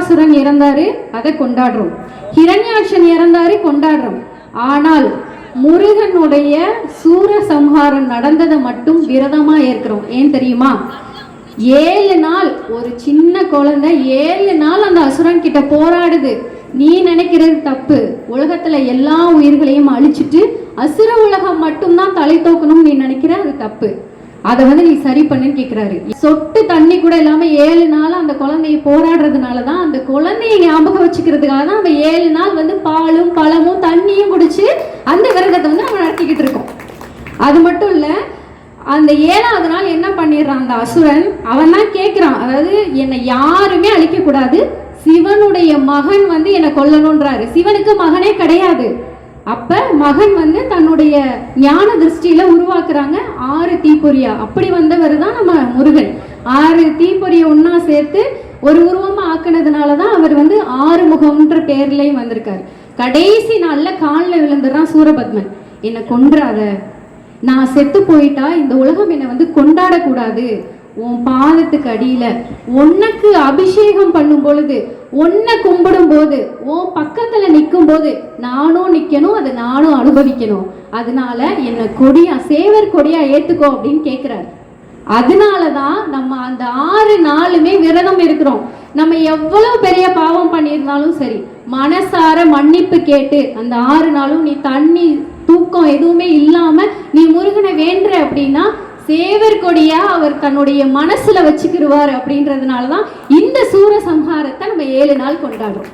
தாரகாசுரன் இறந்தாரு, அதை கொண்டாடுறோம். ஹிரண்யாட்சன் இறந்தாரு, கொண்டாடுறோம். ஆனால் முருகனுடைய சூரசம்ஹாரம் நடந்ததை மட்டும் விரதமா ஏற்கிறோம். ஏன் தெரியுமா? 7 நாள் ஒரு சின்ன குழந்தை 7 நாள் அந்த அசுரன் கிட்ட போராடுது. நீ நினைக்கிறது தப்பு. உலகத்துல எல்லா உயிர்களையும் அழிச்சிட்டு அசுர உலகம் மட்டும்தான் தலை தூக்கணும்னு நீ நினைக்கிற, அது தப்பு. அதை நீ சரி பண்ணுன்னு கேட்கிறாரு. சொட்டு தண்ணி கூட இல்லாம 7 நாள் அந்த குழந்தைய போராடுறதுனாலதான், அந்த குழந்தைய ஞாபகம் வச்சுக்கிறதுக்காக தான் நம்ம 7 நாள் பாலும் பழமும் தண்ணியும் குடிச்சு அந்த விரதத்தை நம்ம நடத்திக்கிட்டு இருக்கோம். அது மட்டும் இல்ல, அந்த 7ஆவது நாள் என்ன பண்ணிடுறான் அந்த அசுரன், அவன் தான் கேட்கிறான், அதாவது என்னை யாருமே அழிக்க கூடாது, சிவனுடைய மகன் என்னை கொல்லணும்ன்றாரு. சிவனுக்கு மகனே கிடையாது. அப்ப மகன் தன்னுடைய ஞான திருஷ்டியில உருவாக்குறாங்க 6 தீப்பொறியா. அப்படி வந்தவர் தான் நம்ம முருகன். 6 தீப்பொறிய ஒன்னா சேர்த்து ஒரு உருவமா ஆக்குனதுனாலதான் அவர் 6 முகம்ன்ற பேர்லயும் வந்திருக்காரு. கடைசி நாள்ல காலில் விழுந்துடுறான் சூரபத்மன், என்னை கொன்றாத, நான் செத்து போயிட்டா இந்த உலகம் என்னை கொண்டாடக்கூடாது, உன் பாதத்துக்கு அடியில உனக்கு அபிஷேகம் பண்ணும் பொழுது, உன்னை கும்பிடும் போது, உன் பக்கத்துல நிற்கும் போது நானும் நிக்கணும், அதை நானும் அனுபவிக்கணும். அதனால என்னை கொடியா, சேவர் கொடியா ஏத்துக்கோ அப்படின்னு கேட்கிறாரு. அதனாலதான் நம்ம அந்த 6 நாளுமே விரதம் இருக்கிறோம். நம்ம எவ்வளவு பெரிய பாவம் பண்ணியிருந்தாலும் சரி, மனசார மன்னிப்பு கேட்டு அந்த 6 நாளும் நீ தண்ணி தூக்கம் எதுவுமே இல்லாம நீ முருகனை வேண்ட அப்படின்னா சேவர் கொடியா அவர் தன்னுடைய மனசுல வச்சுக்கிடுவார். அப்படின்றதுனாலதான் இந்த சூரசம்ஹாரத்தை நம்ம 7 நாள் கொண்டாடுறோம்.